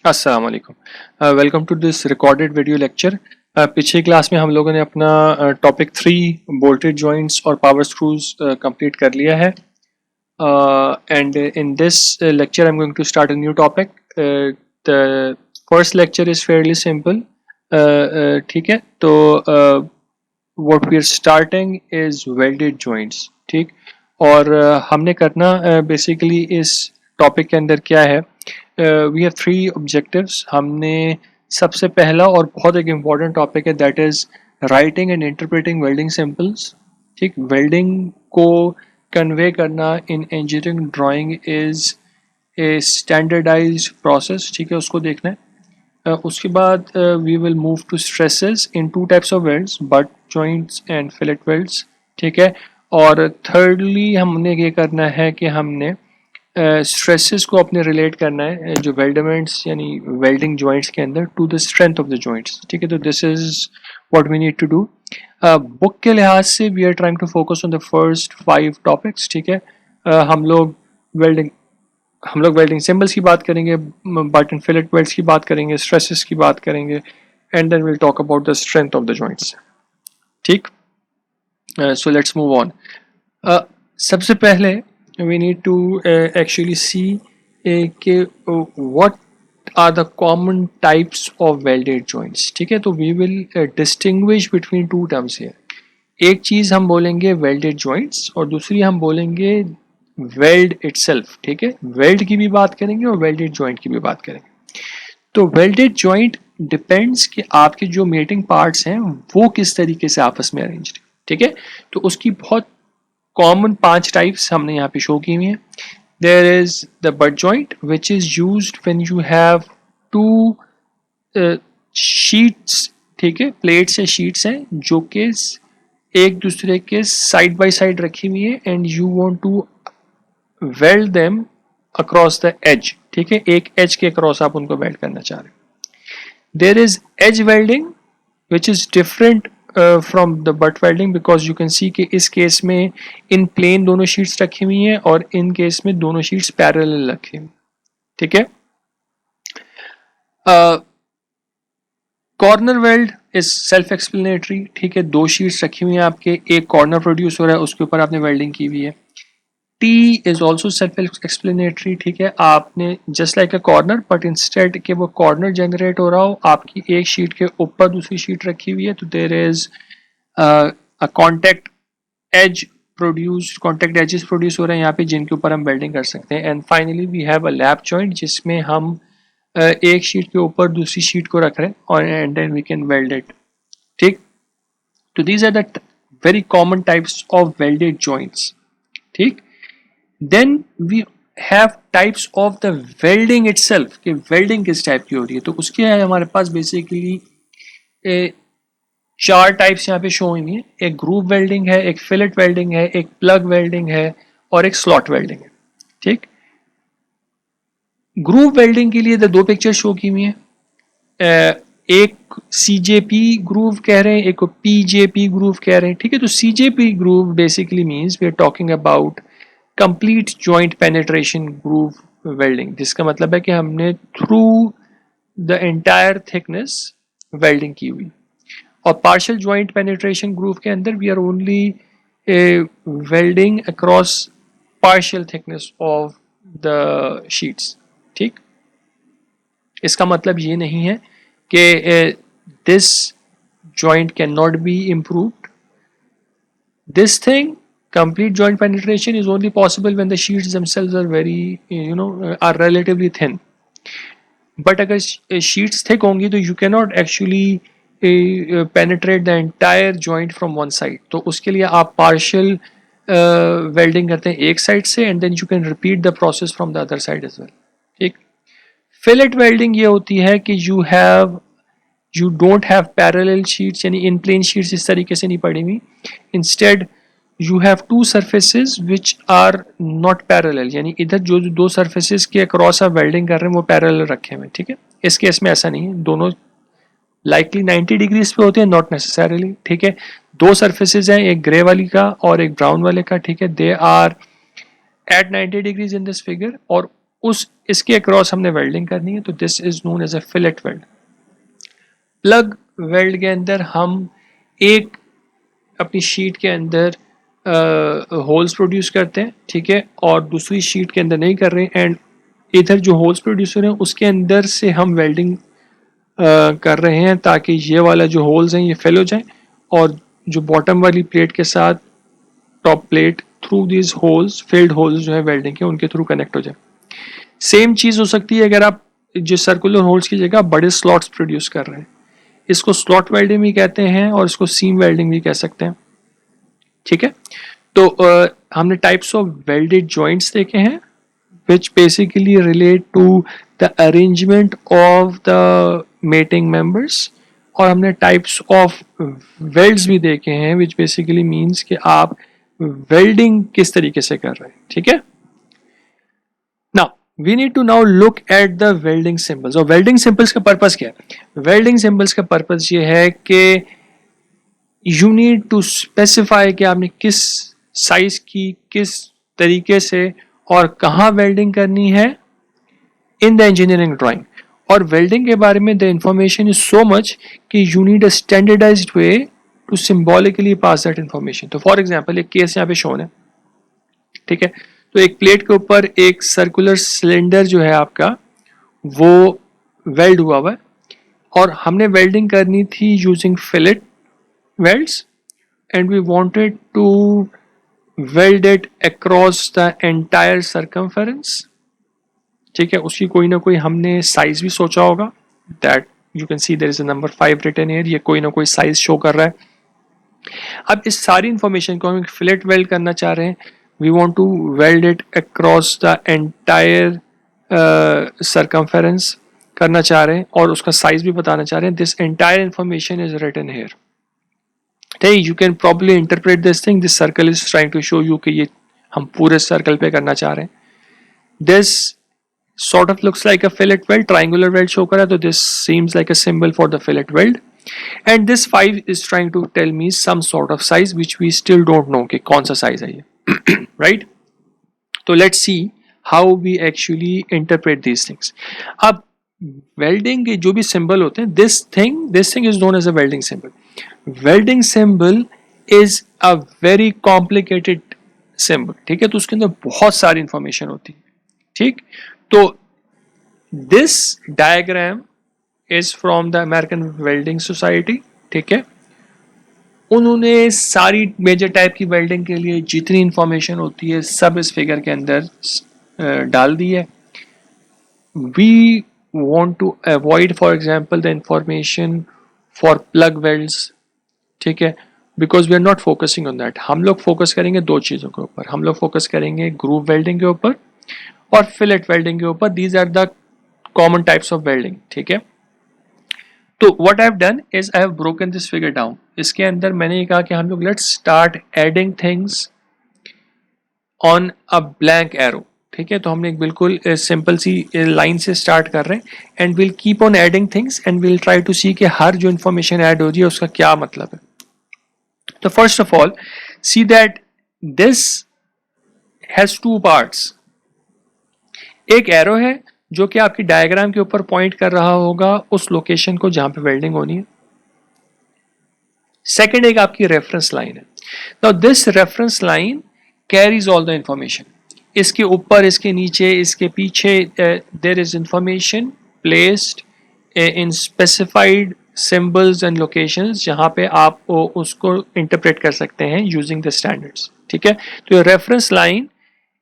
अस्सलाम वालेकुम। Welcome to this recorded video lecture. पिछले क्लास में हम लोगों ने अपना टॉपिक 3 बोल्टेड जॉइंट्स और पावर स्क्रूज कंप्लीट कर लिया है and in this lecture I'm going to start a new topic. The first lecture is fairly simple. ठीक है, तो what we are starting is welded joints. ठीक, और हमने करना बेसिकली इस टॉपिक के अंदर क्या है, वी हैव 3 ऑब्जेक्टिव्स। हमने सबसे पहला और बहुत एक इम्पॉर्टेंट टॉपिक है, that is writing and interpreting welding symbols. ठीक, वेल्डिंग को कन्वे करना in engineering drawing is a standardized process. ठीक है, उसको देखना है। उसके बाद we will move to stresses in 2 types of welds, butt joints and fillet welds. ठीक है, और थर्डली हमने ये करना है कि हमने स्ट्रेसेस को अपने रिलेट करना है जो वेल्डमेंट्स यानी वेल्डिंग जॉइंट्स के अंदर to the strength of the joints. ठीक है, तो this is what we need to do. Book के लिहाज से we are trying to focus on the first 5 topics. ठीक है, हम लोग वेल्डिंग सिंबल्स की बात करेंगे, बटन फिलेट वेल्ड्स की बात करेंगे, स्ट्रेसेस की बात करेंगे, and then will talk about the strength of the joints. ठीक, सो लेट्स मूव ऑन। सबसे पहले we need to actually see what are the common types of welded joints. ठीक है, तो we will distinguish between 2 terms here. एक चीज़ हम बोलेंगे welded joints और दूसरी हम बोलेंगे weld itself. ठीक है, weld की भी बात करेंगे और welded joint की भी बात करेंगे। तो welded joint डिपेंड्स कि आपके जो मेटिंग पार्ट्स हैं वो किस तरीके से आपस में अरेंज्ड। ठीक है, तो उसकी बहुत कॉमन 5 टाइप्स हमने यहाँ पे शो की हुई हैं। There is the butt joint which is used when you have 2 sheets. ठीक है, प्लेट्स या शीट्स हैं जो कि एक दूसरे के साइड बाय साइड रखी हुई है and you want to weld them across the edge. ठीक है, एक एज के अक्रॉस आप उनको वेल्ड करना चाह रहे हैं। There is edge welding which is different from the butt welding, because you can see कि इस केस में इन प्लेन दोनों शीट्स रखी हुई हैं और इन केस में दोनों शीट्स पैरेलल रखी हुई। ठीक है, corner weld is self explanatory. ठीक है, 2 शीट्स रखी हुई हैं आपके, एक कॉर्नर प्रोड्यूस हो रहा है, उसके ऊपर आपने वेल्डिंग की हुई है। T is also self explanatory. ठीक है, आपने just like a corner but instead के वो कॉर्नर जनरेट हो रहा हो, आपकी एक शीट के ऊपर दूसरी शीट रखी हुई है, तो there is a contact edge contact edges produce हो रहे हैं यहाँ पे जिनके ऊपर हम वेल्डिंग कर सकते हैं। And finally we have a lap joint जिसमें हम एक शीट के ऊपर दूसरी शीट को रख रहे हैं और and then we can weld it. ठीक, तो these are the very common types of welded joints. ठीक, then we have types of the welding itself कि वेल्डिंग किस टाइप की हो रही है। तो उसके हमारे पास बेसिकली 4 टाइप्स यहाँ पे शो हुई हैं। एक ग्रूव वेल्डिंग है, एक फिलेट वेल्डिंग है, एक प्लग वेल्डिंग है और एक स्लॉट वेल्डिंग है। ठीक, ग्रूव वेल्डिंग के लिए 2 पिक्चर शो की हुई हैं। एक CJP ग्रूव कह रहे हैं, एक को PJP ग्रूव कह रहे हैं। ठीक है, तो CJP groove basically means we are talking about complete joint penetration groove welding, जिसका मतलब है कि हमने through the entire thickness welding की हुई। और पार्शियल जॉइंट पेनिट्रेशन ग्रूव के अंदर we are only welding across partial thickness of the sheets. ठीक, इसका मतलब ये नहीं है कि this joint can not be improved. This thing complete joint penetration is only possible when the sheets themselves are very are relatively thin. But अगर sheets thick होंगी तो you cannot actually penetrate the entire joint from one side. तो उसके लिए आप partial welding करते हैं एक side से and then you can repeat the process from the other side as well. ठीक, fillet welding ये होती है कि you don't have parallel sheets, यानी in plane sheets इस तरीके से नहीं पड़ी हुई। Instead you have 2 surfaces which are not parallel, यानी इधर जो 2 surfaces के अक्रॉस आप वेल्डिंग कर रहे हैं वो पैरेलल रखे हुए हैं। ठीक है, इस केस में ऐसा नहीं है, दोनों लाइकली 90 डिग्रीज पे होते हैं, नॉट नेसेसरली। ठीक है, 2 सर्फेसेज हैं, एक ग्रे वाली का और एक ब्राउन वाले का। ठीक है, they are at 90 degrees in this figure और उस इसके अक्रॉस हमने वेल्डिंग करनी है, तो this is known as a fillet weld. Plug weld के अंदर हम एक अपनी शीट के अंदर होल्स प्रोड्यूस करते हैं, ठीक है, और दूसरी शीट के अंदर नहीं कर रहे हैं, एंड इधर जो होल्स प्रोड्यूसर हैं उसके अंदर से हम वेल्डिंग कर रहे हैं ताकि ये वाला जो होल्स हैं ये फिल हो जाए, और जो बॉटम वाली प्लेट के साथ top plate through this holes, field holes जो है वेल्डिंग के, उनके थ्रू कनेक्ट हो जाए। सेम चीज़ हो सकती है अगर आप जो सर्कुलर होल्स की जगह बड़े स्लॉट्स प्रोड्यूस कर रहे हैं, इसको स्लॉट वेल्डिंग भी कहते हैं और इसको सीम वेल्डिंग भी कह सकते हैं, ठीक है। तो हमने टाइप्स ऑफ वेल्डेड जॉइंट्स देखे हैं which basically relate to the arrangement of the mating members, और हमने टाइप्स ऑफ वेल्ड्स भी देखे हैं which basically means कि आप वेल्डिंग किस तरीके से कर रहे हैं, ठीक है। Now we need to now look at the welding symbols. और वेल्डिंग सिंबल्स का पर्पस क्या है? वेल्डिंग सिंबल्स का पर्पस ये है कि यू नीड टू स्पेसिफाई कि आपने किस साइज की, किस तरीके से और कहाँ वेल्डिंग करनी है इन द इंजीनियरिंग ड्राइंग। और वेल्डिंग के बारे में the information is so much कि you need a standardised way to symbolically pass that information. तो फॉर एग्जांपल एक केस यहाँ पे शोन है, ठीक है। तो एक प्लेट के ऊपर एक सर्कुलर सिलेंडर जो है आपका वो वेल्ड हुआ है, और हमने वेल्डिंग करनी थी using fillet welds, and we wanted to weld it across the entire circumference, ठीक है। उसकी कोई ना कोई हमने साइज भी सोचा होगा, that you can see there is a number 5 written here, ये कोई ना कोई साइज शो कर रहा है। अब इस सारी इंफॉर्मेशन को हम फिलेट वेल्ड करना चाह रहे हैं, we want to weld it across the entire circumference करना चाह रहे हैं, और उसका साइज भी बताना चाह रहे हैं। This entire information is written here. Hey, you can probably interpret this thing. This circle is trying to show you कि ये हम पूरे सर्कल पे करना चाह रहे हैं। This sort of looks like a fillet weld, triangular weld show करा, तो this seems like a symbol for the fillet weld. And this 5 is trying to tell me some sort of size which we still don't know कि कौन सा size है ये, right? तो let's see how we actually interpret these things. अब welding के जो भी सिंबल होते हैं, this thing is known as a welding symbol. Welding symbol is a very complicated symbol, ठीक है। तो उसके अंदर बहुत सारी इंफॉर्मेशन होती है, ठीक। तो this diagram is from the American welding society, ठीक है। उन्होंने सारी मेजर टाइप की वेल्डिंग के लिए जितनी इंफॉर्मेशन होती है सब इस फिगर के अंदर डाल दी है। We want to avoid for example the information for plug welds, ठीक है, because we are not focusing on that। हम लोग फोकस करेंगे दो चीज़ों के ऊपर, हम लोग फोकस करेंगे ग्रूव वेल्डिंग के ऊपर और फिलेट वेल्डिंग के ऊपर। These are the common types of welding, ठीक है। तो what I have done is I have broken this figure down. इसके अंदर मैंने ये कहा कि हम लोग let's start adding things on a blank arrow, ठीक है। तो हमने एक बिल्कुल सिंपल सी लाइन से स्टार्ट कर रहे हैं, and will keep on adding things and will try to see कि हर जो इंफॉर्मेशन ऐड हो रही है उसका क्या मतलब है। तो first of all see that this has two parts. एक एरो है जो कि आपकी डायग्राम के ऊपर पॉइंट कर रहा होगा उस लोकेशन को जहां पे वेल्डिंग होनी है। सेकेंड एक आपकी रेफरेंस लाइन है। Now this reference line carries all the information. इसके ऊपर, इसके नीचे, इसके पीछे there is information placed in specified symbols and locations जहां पे आप उसको इंटरप्रेट कर सकते हैं यूजिंग द स्टैंडर्ड्स, ठीक है। तो reference line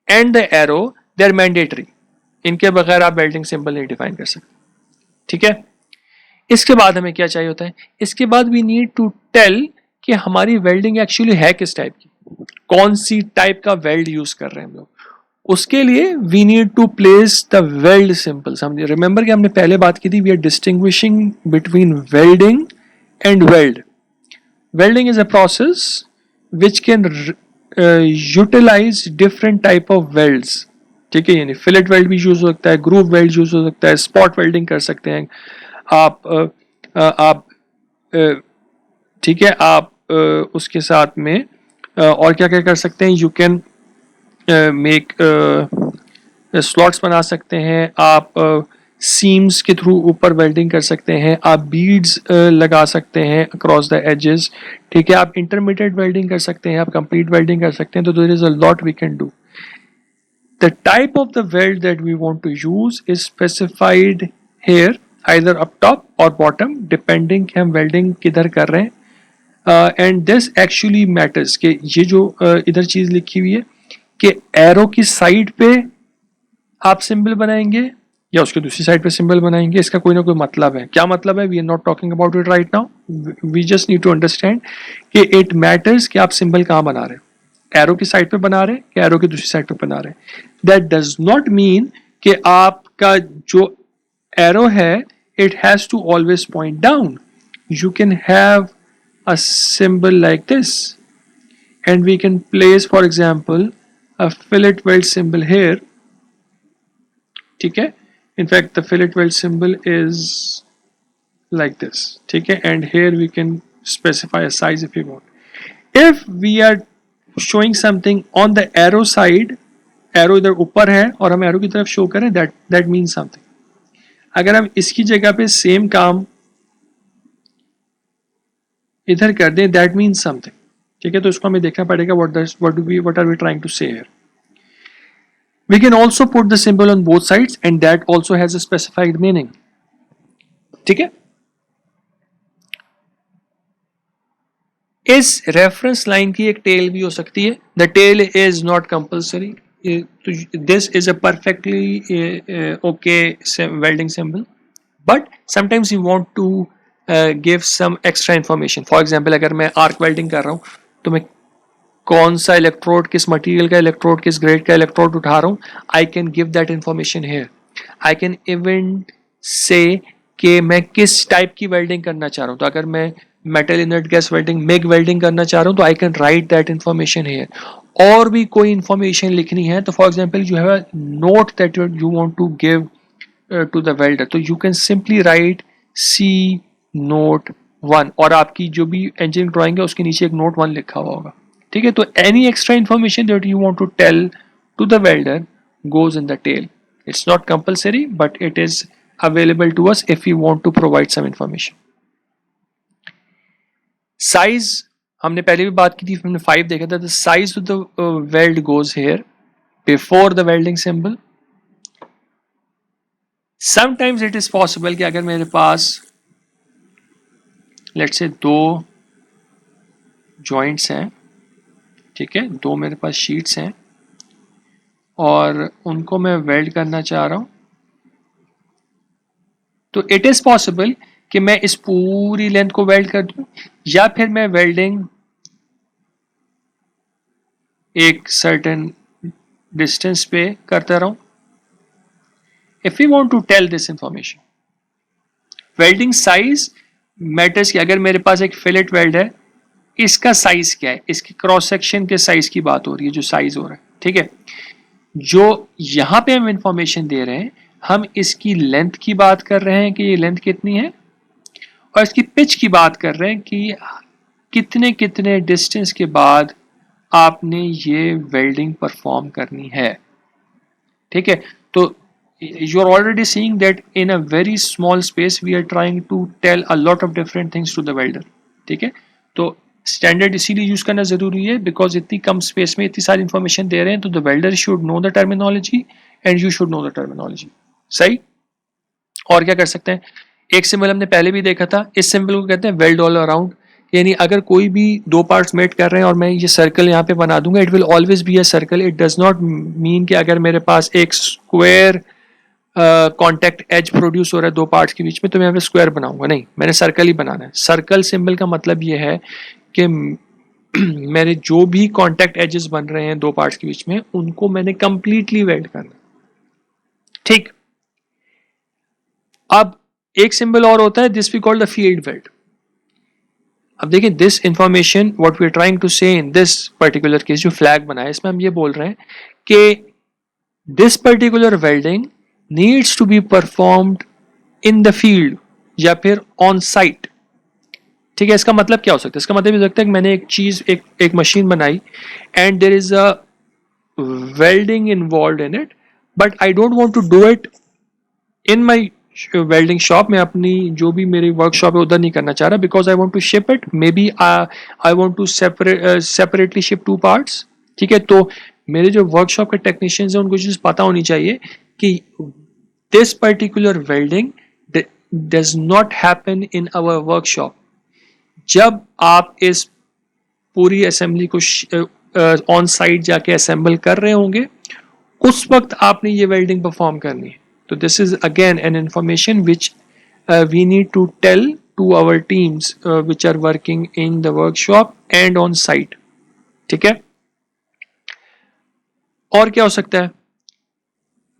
and the arrow they are mandatory, इनके बगैर आप वेल्डिंग सिंबल नहीं डिफाइन कर सकते, ठीक है। इसके बाद हमें क्या चाहिए होता है? इसके बाद वी नीड टू टेल कि हमारी वेल्डिंग एक्चुअली है किस टाइप की, कौन सी टाइप का वेल्ड यूज कर रहे हैं हम लोग। उसके लिए we need to place the weld symbols. हम रिमेंबर कि हमने पहले बात की थी, we are distinguishing between welding and weld. Welding is a process which can utilize different type of welds, ठीक है। यानी फिलेट वेल्ड भी यूज हो सकता है, ग्रूव वेल्ड यूज हो सकता है, स्पॉट वेल्डिंग कर सकते हैं आप, ठीक है। आप उसके साथ में और क्या क्या कर सकते हैं, यू कैन मेक स्लॉट्स बना सकते हैं, आप सीम्स के थ्रू ऊपर वेल्डिंग कर सकते हैं, आप बीड्स लगा सकते हैं अक्रॉस द एजेस, ठीक है, आप इंटरमीडिएट वेल्डिंग कर सकते हैं, आप कंप्लीट वेल्डिंग कर सकते हैं. तो there is a lot we can do. The type of the weld that we want to use is specified here, either up top or bottom, depending कि हम welding किधर कर रहे हैं. And this actually matters कि ये जो इधर चीज लिखी हुई है कि एरो की साइड पे आप सिंबल बनाएंगे या उसके दूसरी साइड पे सिंबल बनाएंगे, इसका कोई ना कोई मतलब है. क्या मतलब है? We are not talking about it right now. We just need to understand कि इट मैटर्स कि आप सिंबल कहाँ बना रहे हैं. एरो की साइड पे बना रहे हैं कि एरो की दूसरी साइड पे बना रहे हैं. दैट डज नॉट मीन कि आपका जो एरो है it has to always point down. You can have a symbol like this and we can place for example a fillet weld symbol here. ठीक है, in fact the fillet weld symbol is like this. ठीक है, and here we can specify a size if you want. If we are showing something on the arrow side, arrow इधर ऊपर है और हम arrow की तरफ शो करें, that means something. अगर हम इसकी जगह पे सेम काम इधर कर दें, दैट मीन्स समथिंग. ठीक है, तो इसको हमें देखना पड़ेगा what are we trying to say here. We can also put the symbol on both sides and that also has a specified meaning. ठीक है, इस रेफरेंस लाइन की एक टेल भी हो सकती है. The tail is not compulsory. This is a perfectly okay welding symbol, but sometimes you want to give some extra information. For example, अगर मैं आर्क वेल्डिंग कर रहा हूँ तो मैं कौन सा इलेक्ट्रोड, किस मटेरियल का इलेक्ट्रोड, किस ग्रेड का इलेक्ट्रोड उठा रहा हूँ, I can give that information here. I can even say कि मैं किस टाइप की वेल्डिंग करना चाह रहा हूँ. तो अगर मैं metal inert gas welding, MIG welding करना चाह रहा हूँ तो I can write that information here. और भी कोई इंफॉर्मेशन लिखनी है तो for example you have a note that you want to give to the welder, तो you can simply write see note 1 और आपकी जो भी इंजीनियरिंग ड्राइंग है उसके नीचे एक नोट 1 लिखा हुआ होगा. ठीक है, तो any extra information that you want to tell to the welder goes in the tail. It's not compulsory but it is available to us if we want to provide some information. Size हमने पहले भी बात की थी, हमने 5 देखा था. The size of the weld goes here before the welding symbol. Sometimes it is possible कि अगर मेरे पास let's say 2 joints हैं, ठीक है, 2 मेरे पास शीट्स हैं और उनको मैं वेल्ड करना चाह रहा हूं, तो इट इज पॉसिबल कि मैं इस पूरी लेंथ को वेल्ड कर दूं या फिर मैं वेल्डिंग एक सर्टेन डिस्टेंस पे करता रहूं. If you want to tell this information, welding size matters. कि अगर मेरे पास एक फिलेट वेल्ड है, इसका साइज क्या है, इसकी क्रॉस सेक्शन के साइज की बात हो रही है, जो साइज हो रहा है. ठीक है, जो यहां पे हम इंफॉर्मेशन दे रहे हैं, हम इसकी लेंथ की बात कर रहे हैं कि ये लेंथ कितनी है, और इसकी पिच की बात कर रहे हैं कि कितने कितने डिस्टेंस के बाद आपने ये वेल्डिंग परफॉर्म करनी है. ठीक है, तो you are already seeing that in a very small space we are trying to tell a lot of different things to the welder. ठीक है, तो स्टैंडर्ड इसीलिए यूज करना जरूरी है बिकॉज इतनी कम स्पेस में इतनी सारी इंफॉर्मेशन दे रहे हैं, तो the welder should know the terminology and you should know the terminology. सही. और क्या कर सकते हैं, एक सिंबल हमने पहले भी देखा था, इस सिंबल को कहते हैं वेल्ड ऑल अराउंड. यानी अगर कोई भी 2 पार्ट्स मेट कर रहे हैं और मैं ये सर्कल यहाँ पे बना दूंगा, it will always be a circle. It does not mean कि अगर मेरे पास एक स्क्वायर कॉन्टैक्ट एज प्रोड्यूस हो रहा है 2 पार्ट्स के बीच में तो मैं यहाँ पे स्क्वायर बनाऊंगा. नहीं, मैंने सर्कल ही बनाना है. सर्कल सिंबल का मतलब ये है कि मेरे जो भी कॉन्टैक्ट एजेस बन रहे हैं 2 पार्ट्स के बीच में, उनको मैंने कंप्लीटली वेल्ड करना. ठीक. अब एक सिंबल और होता है, this we call the field weld. अब देखिए, this information what we are trying to say in this particular case, जो फ्लैग बना है इसमें हम ये बोल रहे हैं कि this particular welding needs to be performed in the field या फिर ऑन साइट. ठीक है, इसका मतलब क्या हो सकता है, इसका मतलब ये हो सकता है कि मैंने एक चीज, एक मशीन बनाई and there is a welding involve in it, but I don't want to do it in my welding shop. मैं अपनी जो भी मेरी वर्कशॉप है उधर नहीं करना चाह रहा, because I want to ship it, maybe I want to separately ship two parts. ठीक है, तो मेरे जो वर्कशॉप के टेक्नीशियंस हैं उनको चीज़ पता होनी चाहिए कि this particular welding does not happen in our workshop. जब आप इस पूरी असेंबली को ऑन साइट जाके असेंबल कर रहे होंगे, उस वक्त आपने ये वेल्डिंग परफॉर्म करनी है। तो this is again an information which we need to tell to our teams which are working in the workshop and on site. ठीक है, और क्या हो सकता है,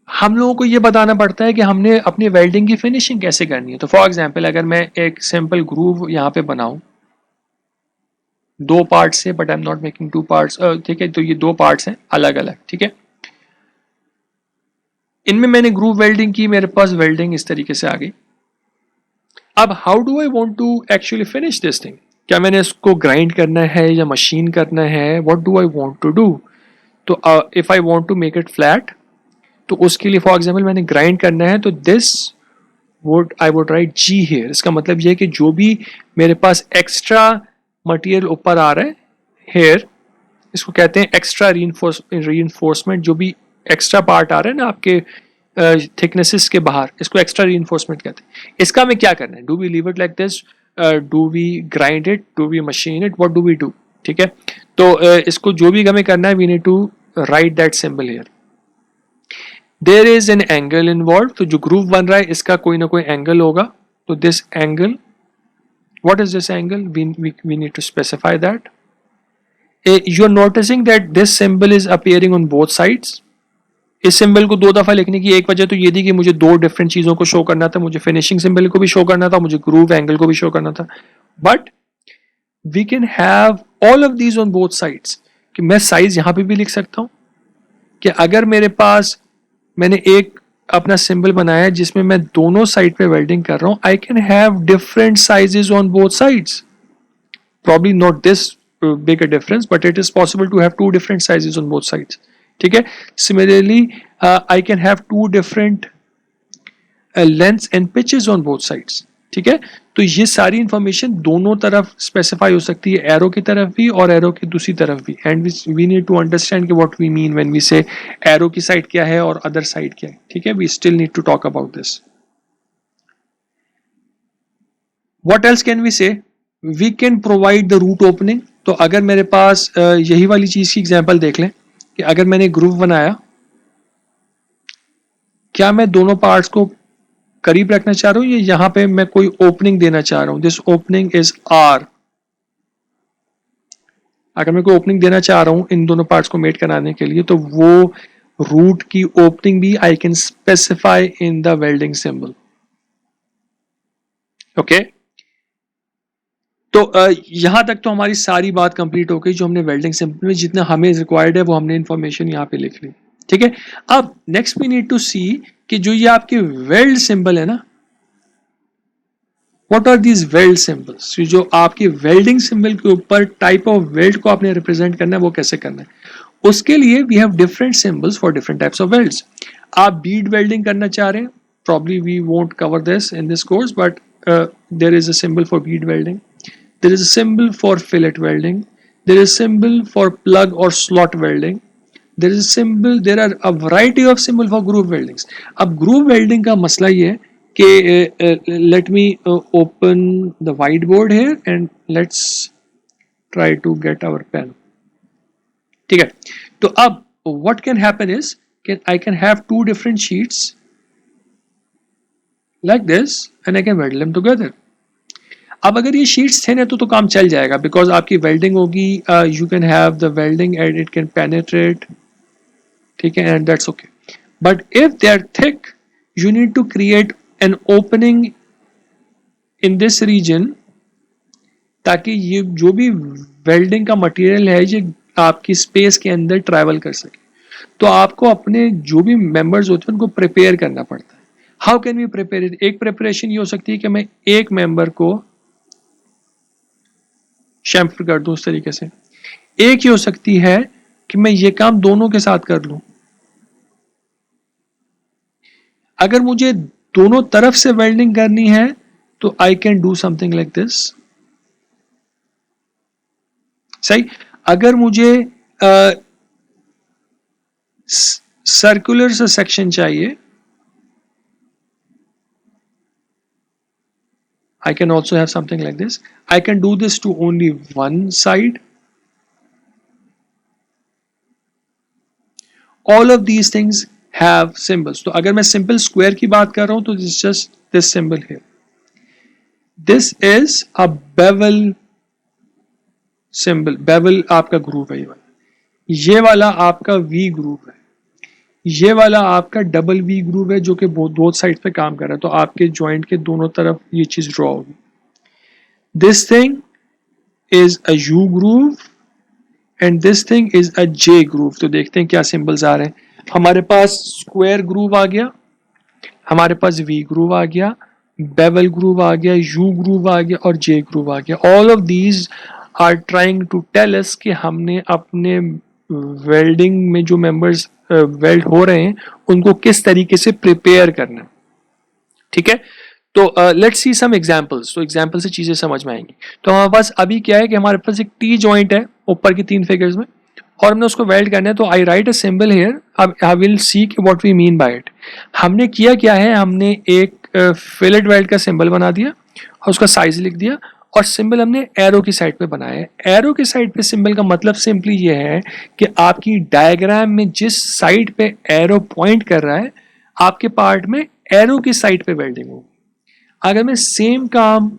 हम लोगों को ये बताना पड़ता है कि हमने अपनी वेल्डिंग की फिनिशिंग कैसे करनी है। तो फॉर एग्जांपल अगर मैं एक सिंपल ग्रूव यहाँ पे बनाऊं दो पार्ट से, but I am not making to parts, ठीक है, तो ये दो पार्ट्स हैं अलग अलग। ठीक है, इनमें मैंने ग्रूव वेल्डिंग की, मेरे पास वेल्डिंग इस तरीके से आ गई। अब how do I want to actually finish this thing? क्या मैंने इसको ग्राइंड करना है या मशीन करना है? What do I want to do? तो if I want to make it flat, तो उसके लिए फॉर एग्जांपल मैंने ग्राइंड करना है, तो this would I would write G here. इसका मतलब ये है कि जो भी मेरे पास एक्स्ट्रा मटेरियल ऊपर आ रहा है हेयर, इसको कहते हैं एक्स्ट्रा रीइंफोर्समेंट। जो भी एक्स्ट्रा पार्ट आ रहा है ना आपके थिकनेसेस के बाहर, इसको एक्स्ट्रा रीइंफोर्समेंट कहते हैं। इसका हमें क्या करना है? Do we leave it like this, do we grind it, do we machine it, what do we do? ठीक है, तो इसको जो भी हमें करना है, we need to write that symbol here. There is an angle involve, तो जो ग्रूव बन रहा है इसका कोई ना कोई एंगल होगा। तो this angle, what is this angle? We need to specify that. You are noticing that this symbol is appearing on both sides. इस सिंबल को दो दफा लिखने की एक वजह तो ये थी कि मुझे दो डिफरेंट चीजों को शो करना था। मुझे फिनिशिंग सिंबल को भी शो करना था, मुझे ग्रूव एंगल को भी शो करना था। But we can have all of these on both sides. कि मैं साइज यहां पे भी लिख सकता हूं कि अगर मेरे पास मैंने एक अपना सिंबल बनाया है जिसमें मैं दोनों साइड पे वेल्डिंग कर रहा हूं, I can have different sizes on both sides. Probably not this big a difference, but it is possible to have two different sizes on both sides. ठीक है, similarly I can have two different lengths and pitches on both sides. ठीक है, तो ये सारी information दोनों तरफ specify हो सकती है, एरो की तरफ भी और एरो की दूसरी तरफ भी। And we need to understand कि what we mean when we say arrow की साइड क्या है और अदर साइड क्या है। ठीक है, we still need to talk about this. What else can we say? We can provide the root opening. तो अगर मेरे पास यही वाली चीज की एग्जांपल देख लें कि अगर मैंने ग्रूव बनाया, क्या मैं दोनों पार्ट्स को करीब रखना चाह रहा हूं या यहां पे मैं कोई ओपनिंग देना चाह रहा हूं? This opening is R. अगर मैं कोई ओपनिंग देना चाह रहा हूं इन दोनों पार्ट्स को मेट कराने के लिए, तो वो रूट की ओपनिंग भी I can specify in the welding symbol. Okay, तो यहां तक तो हमारी सारी बात कंप्लीट हो गई। जो हमने वेल्डिंग सिंबल में जितना हमें रिक्वायर्ड है वो हमने इंफॉर्मेशन यहाँ पे लिख ली। ठीक है, अब next we need to see कि जो ये आपके वेल्ड सिंबल है ना, what are these weld symbols? जो आपकी वेल्डिंग सिंबल के ऊपर टाइप ऑफ वेल्ड को आपने रिप्रेजेंट करना है वो कैसे करना है। उसके लिए we have different symbols for different types of welds. आप बीड वेल्डिंग करना चाह रहे हैं, probably we won't cover this in this course, but there is a symbol for bead welding, there is a symbol for fillet welding, there is a symbol for plug or slot welding, there is a symbol, there are a variety of symbol for groove weldings. अब groove welding का मसला ये है कि let me open the whiteboard here and let's try to get our pen. ठीक है, तो अब what can happen is I can have two different sheets like this and I can weld them together. अब अगर ये sheets थे ना तो काम चल जाएगा, बिकॉज आपकी वेल्डिंग होगी, you can have the welding and it can penetrate. ठीक है, and that's okay. But if they are thick, you need to create an opening in this region, ताकि ये जो भी वेल्डिंग का मटेरियल है ये आपकी स्पेस के अंदर ट्रैवल कर सके। तो आपको अपने जो भी मेंबर्स होते हैं उनको प्रिपेयर करना पड़ता है। How can we prepare it? एक प्रिपरेशन ये हो सकती है कि मैं एक मेंबर को शैम्फर कर दूं उस तरीके से। एक ही हो सकती है कि मैं ये काम दोनों के साथ कर लूं। अगर मुझे दोनों तरफ से वेल्डिंग करनी है तो I can do something like this. सही। अगर मुझे सर्कुलर सा सेक्शन चाहिए, I can also have something like this. I can do this to only one side. All of these things have symbols. तो अगर मैं simple square की बात कर रहा हूं तो this is just this symbol here. This is a bevel symbol. Bevel आपका ग्रुप है ये वाला आपका V ग्रुप है, ये वाला आपका डबल V ग्रुप है जो कि बोथ साइड पे काम कर रहा है। तो आपके जॉइंट के दोनों तरफ ये चीज ड्रॉ होगी। This thing is a U groove and this thing is a J groove. तो देखते हैं क्या सिंबल्स आ रहे हैं। हमारे पास स्क्वायर ग्रूव आ गया, हमारे पास V ग्रूव आ गया, बेवल ग्रूव आ गया, U ग्रूव आ गया और J ग्रूव आ गया। All of these are trying to tell us कि हमने अपने वेल्डिंग में जो मेंबर्स वेल्ड हो रहे हैं उनको किस तरीके से प्रिपेयर करना। ठीक है, तो लेट्स सी सम एग्जांपल्स। तो एग्जांपल से चीजें समझ में आएंगी। तो हमारे पास अभी क्या है कि हमारे पास एक टी जॉइंट है ऊपर की 3 फिगर्स में और हमने उसको वेल्ड करना है। तो I write a symbol here, अब I will see what we mean by it. हमने किया क्या है, हमने एक फिलेट वेल्ड का सिंबल बना दिया और उसका साइज लिख दिया और सिंबल हमने एरो की साइड पे बनाया है। एरो की साइड पे सिंबल का मतलब सिंपली ये है कि आपकी डायग्राम में जिस साइड पे एरो पॉइंट कर रहा है आपके पार्ट में एरो की साइड पे वेल्डिंग होगी। अगर मैं सेम काम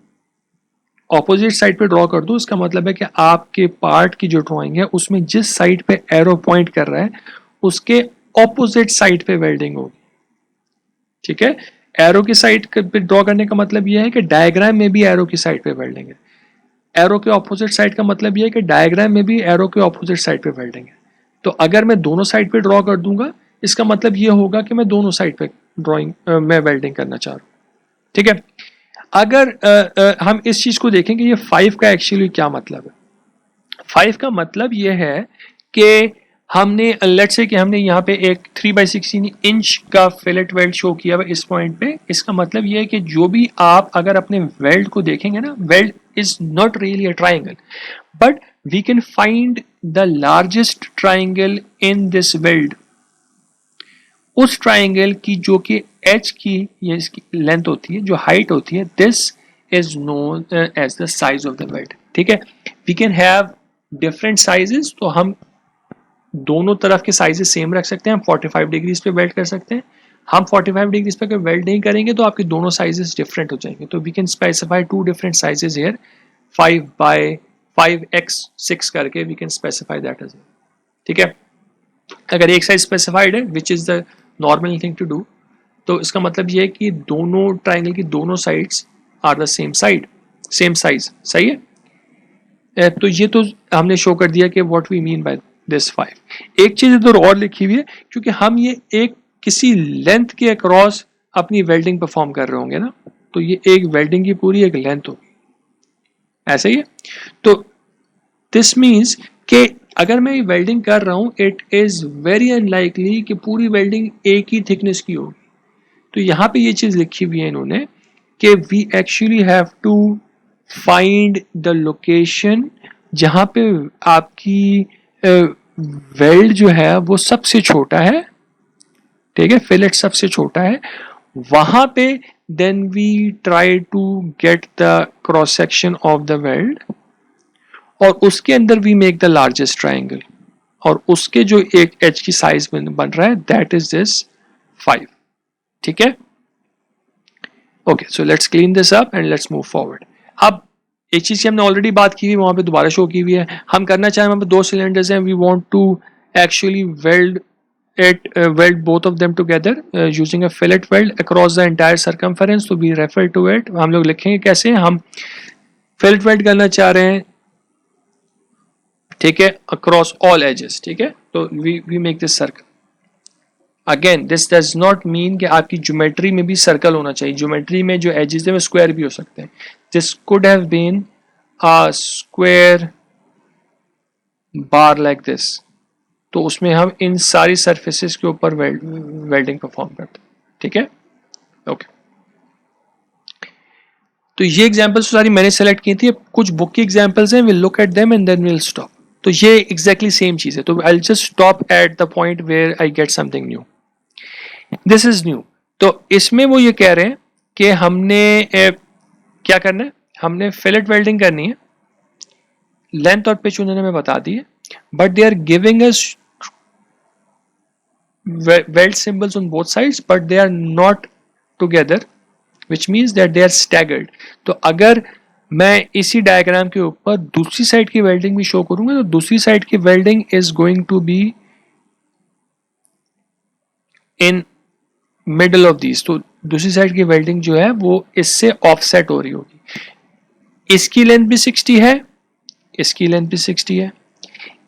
ऑपोजिट साइड पे ड्रॉ कर दूं इसका मतलब है कि आपके पार्ट की जो ड्राइंग है उसमें जिस साइड पे एरो पॉइंट कर रहा है उसके ऑपोजिट साइड पे वेल्डिंग होगी। ठीक है, एरो की साइड पे ड्रॉ करने का मतलब यह है कि डायग्राम में भी एरो की साइड पे वेल्डिंग है। एरो के ऑपोजिट साइड का मतलब यह है कि डायग्राम में भी एरो के ऑपोजिट साइड पे वेल्डिंग है। तो अगर मैं दोनों साइड पे ड्रॉ कर दूंगा इसका मतलब यह होगा कि मैं दोनों साइड पे ड्रॉइंग में वेल्डिंग करना चाह रहा हूं। ठीक है, अगर हम इस चीज को देखें कि ये 5 का एक्चुअली क्या मतलब है। 5 का मतलब ये है कि हमने लेट्स से कि हमने यहाँ पे एक 3/16 इंच का फिलेट वेल्ड शो किया हुआ इस पॉइंट पे। इसका मतलब ये है कि जो भी आप अगर अपने वेल्ड को देखेंगे ना, weld is not really a triangle but we can find the largest triangle in this weld. उस ट्राइंगल की जो कि एच की ये इसकी लेंथ होती है, जो हाइट होती है, this is known as the size of the weld. ठीक है, we can have different sizes. तो हम दोनों तरफ के साइजेस सेम रख सकते हैं। हम 45 डिग्रीज पे वेल्ड कर सकते हैं। हम 45 डिग्रीज पे अगर वेल्ड नहीं करेंगे तो आपके दोनों साइजेस डिफरेंट हो जाएंगे। तो we can specify 2 different sizes here, 5x6 करके we can specify that as. ठीक है, अगर एक साइज स्पेसिफाइड है which is the normal thing to do, तो इसका मतलब ये है कि दोनों ट्राइंगल की दोनों sides are the same side, same size. सही है, तो ये तो हमने शो कर दिया कि what we mean by this 5। एक चीज इधर और लिखी हुई है, क्योंकि हम ये एक किसी लेंथ के अक्रॉस अपनी वेल्डिंग परफॉर्म कर रहे होंगे ना, तो ये एक वेल्डिंग की पूरी एक लेंथ होगी, ऐसा ही है। तो दिस मीन्स कि अगर मैं वेल्डिंग कर रहा हूं इट इज वेरी अनलाइकली कि पूरी वेल्डिंग एक ही थिकनेस की होगी। तो यहां पे ये चीज लिखी हुई है इन्होंने कि we actually have to find the location जहां पे आपकी वेल्ड जो है वो सबसे छोटा है। ठीक है, फिलेट सबसे छोटा है वहां पे then we try to get the cross section of the weld और उसके अंदर we make the largest triangle और उसके जो एक एच की साइज बन रहा है दैट इज दिस 5। ठीक है, okay, so let's clean this up and let's move forward. अब एक चीज की हमने ऑलरेडी बात की हुई वहां पे दोबारा शो की हुई है। हम करना चाहें वहां पे 2 सिलेंडर्स हैं, we want to actually weld both of them together using a fillet weld across the entire circumference, so we refer to it। हम लोग लिखेंगे कैसे, हम fillet weld करना चाह रहे हैं, ठीक है, across all edges। ठीक है, तो we make this circle। Again this does not mean कि आपकी ज्योमेट्री में भी सर्कल होना चाहिए। ज्योमेट्री में जो एजेस है वो स्क्वायर भी हो सकते हैं। This could have been a square bar like this. तो उसमें हम इन सारी सरफेसेस के ऊपर वेल्डिंग परफॉर्म करते हैं। ठीक है, ओके, तो ये एग्जांपल्स सारी मैंने सेलेक्ट की थी, कुछ बुक की एग्जांपल्स हैं, will look at them and then will stop. तो ये एग्जैक्टली सेम चीज है, तो I just stop at the point where I get something new, this is new. तो इसमें वो ये कह रहे हैं कि हमने क्या करना है, हमने फिलेट वेल्डिंग करनी है, लेंथ और पिच उन्होंने हमें बता दी है, but they are giving us weld symbols on both sides but they are not together, which means that they are staggered। तो अगर मैं इसी डायग्राम के ऊपर दूसरी साइड की वेल्डिंग भी शो करूंगा तो दूसरी साइड की welding is going to be in middle of these, तो दूसरी साइड की वेल्डिंग जो है वो इससे ऑफसेट हो रही होगी। इसकी लेंथ भी 60 है, इसकी लेंथ भी 60 है,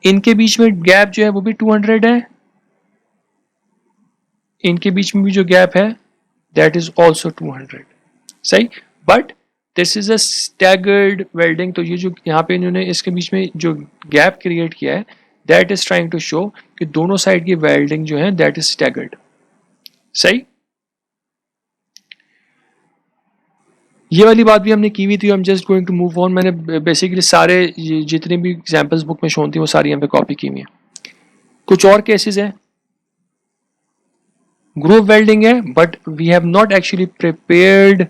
इनके बीच में गैप जो है वो भी 200 है, इनके बीच में भी जो गैप है दैट इज ऑल्सो 200, सही। But this is a staggered welding, तो ये जो यहाँ पे इन्होंने इसके बीच में जो गैप क्रिएट किया है that is trying to show कि दोनों साइड की वेल्डिंग जो है दैट इज स्टैगर्ड, सही। ये वाली बात भी हमने की हुई थी, I am just going to move on. मैंने बेसिकली सारे जितने भी एग्जांपल्स बुक में शो थी वो सारी यहाँ पे कॉपी की हुई है। कुछ और केसेस हैं, ग्रूव वेल्डिंग है but we have not actually prepared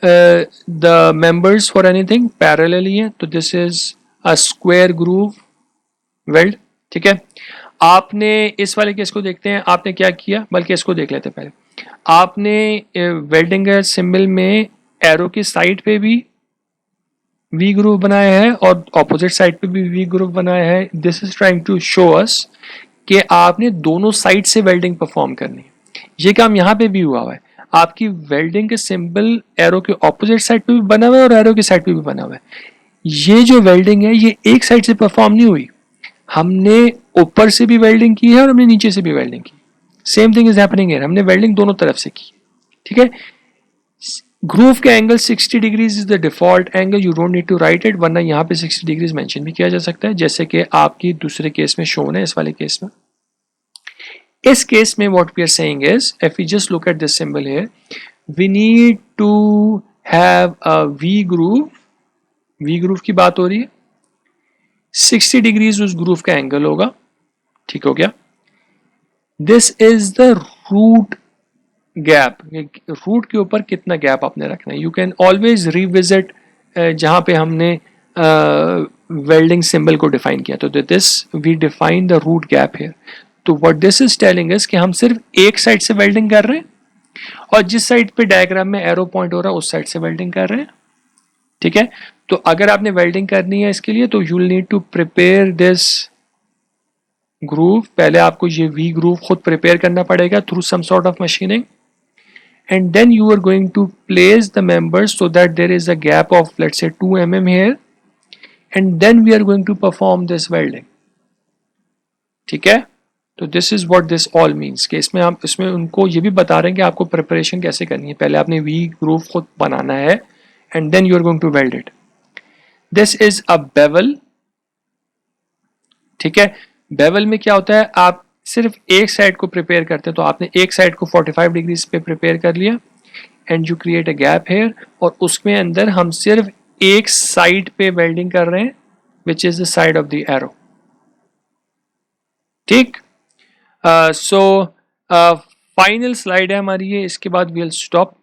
the members for anything, parallelly है, तो this is a square groove weld, ठीक है। आपने इस वाले केस को देखते हैं, आपने क्या किया, बल्कि इसको देख लेते हैं पहले। आपने वेल्डिंग सिंबल में एरो की साइड पे भी वी ग्रूव बनाया है और ऑपोजिट साइड पे भी वी ग्रूव बनाया है। This is trying to show us कि आपने दोनों साइड से वेल्डिंग परफॉर्म करनी है। ये काम यहाँ पे भी हुआ है, आपकी वेल्डिंग के सिंबल एरो के ऑपोजिट साइड पे भी बना हुआ है और एरो की साइड पे भी बना हुआ है। ये जो वेल्डिंग है ये एक साइड से परफॉर्म नहीं हुई, हमने ऊपर से भी वेल्डिंग की है और हमने नीचे से भी वेल्डिंग की। सेम थिंग इज हैपनिंग है, हमने वेल्डिंग दोनों तरफ से की, ठीक है। ग्रूव के angle 60 degrees is the default angle, you don't need to write it, वरना यहाँ पे 60 डिग्रीज मेंशन भी किया जा सकता है, जैसे कि आपकी दूसरे केस में शोन है, इस वाले केस में। इस केस में what we are saying is, if we just look at this symbol here, we need to have a V groove, V groove की बात हो रही है, 60 डिग्रीज उस ग्रूव का एंगल होगा, ठीक हो गया। This is the root gap, root के ऊपर कितना गैप आपने रखना है, यू कैन ऑलवेज रिविजिट जहां पे हमने वेल्डिंग सिंबल को डिफाइन किया, तो this we define the root gap here. तो what this is telling is कि हम सिर्फ एक साइड से वेल्डिंग कर रहे हैं और जिस साइड पे डायग्राम में एरो पॉइंट हो रहा है उस साइड से वेल्डिंग कर रहे हैं, ठीक है। तो अगर आपने वेल्डिंग करनी है इसके लिए तो you will need to prepare this groove, पहले आपको ये वी ग्रूव खुद प्रिपेयर करना पड़ेगा through some sort of machining, and then you are going to place the members so that there is a gap of let's say 2 mm here, and then we are going to perform this welding, ठीक है। तो this is what this all means कि इसमें आप इसमें उनको ये भी बता रहे हैं कि आपको प्रिपरेशन कैसे करनी है, पहले आपने वी ग्रूव खुद बनाना है and then you are going to weld it. This is a bevel, ठीक है। बेवल में क्या होता है, आप सिर्फ एक साइड को प्रिपेयर करते हैं, तो आपने एक साइड को 45 डिग्रीज पे प्रिपेयर कर लिया and you create a gap here, और उसमें अंदर हम सिर्फ एक साइड पे वेल्डिंग कर रहे हैं which is the side of the arrow, ठीक। सो फाइनल स्लाइड है हमारी ये, इसके बाद we will stop.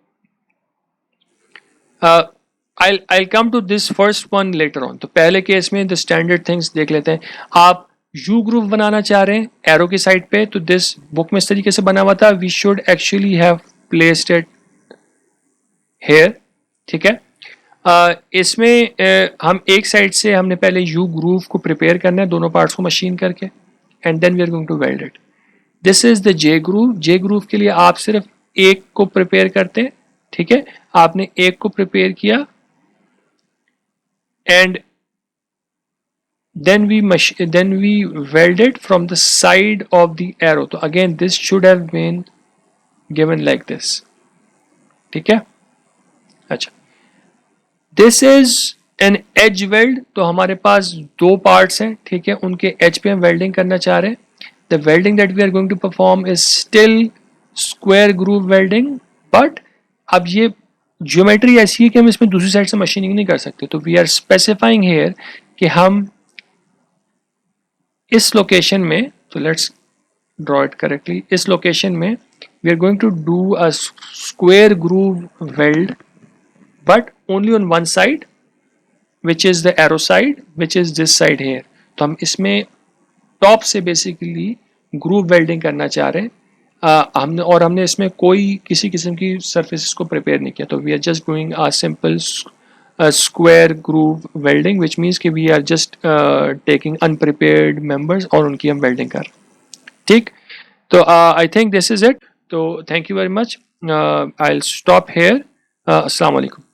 I'll come to this first one later on। तो पहले केस में द स्टैंडर्ड थिंग्स देख लेते हैं। आप यू ग्रूव बनाना चाह रहे हैं एरो की साइड पे, तो दिस बुक में इस तरीके से बना हुआ था, we should actually have placed it here, ठीक है। इसमें हम एक साइड से हमने पहले यू ग्रूव को प्रिपेयर करना है दोनों पार्ट्स को मशीन करके, and then we are going to weld it. This is the J groove, J groove के लिए आप सिर्फ एक को प्रिपेयर करते हैं, ठीक है। आपने एक को प्रिपेयर किया and then we weld it from the side of the arrow। तो again this should have been given like this, ठीक है। अच्छा, this is an edge weld, तो हमारे पास दो पार्ट्स हैं, ठीक है, उनके एज पे हम वेल्डिंग करना चाह रहे हैं। the welding that we are going to perform is still square groove welding, but अब ये ज्योमेट्री ऐसी है कि हम इसमें दूसरी साइड से मशीनिंग नहीं कर सकते, तो वी आर स्पेसिफाइंग हेयर कि हम इस लोकेशन में, तो लेट्स ड्रॉ इट करेक्टली, इस लोकेशन में we are going to do a square groove weld but only on one side which is the arrow side which is this side here. तो हम इसमें टॉप से basically groove welding करना चाह रहे हैं। हमने इसमें कोई किसी किस्म की सर्फेसिस को प्रिपेयर नहीं किया, तो we are just doing a simple square groove welding which means कि we are just taking unprepared members और उनकी हम वेल्डिंग कर रहे हैं। ठीक, तो I think this is it. तो thank you very much, I will stop here. अस्सलाम वालेकुम।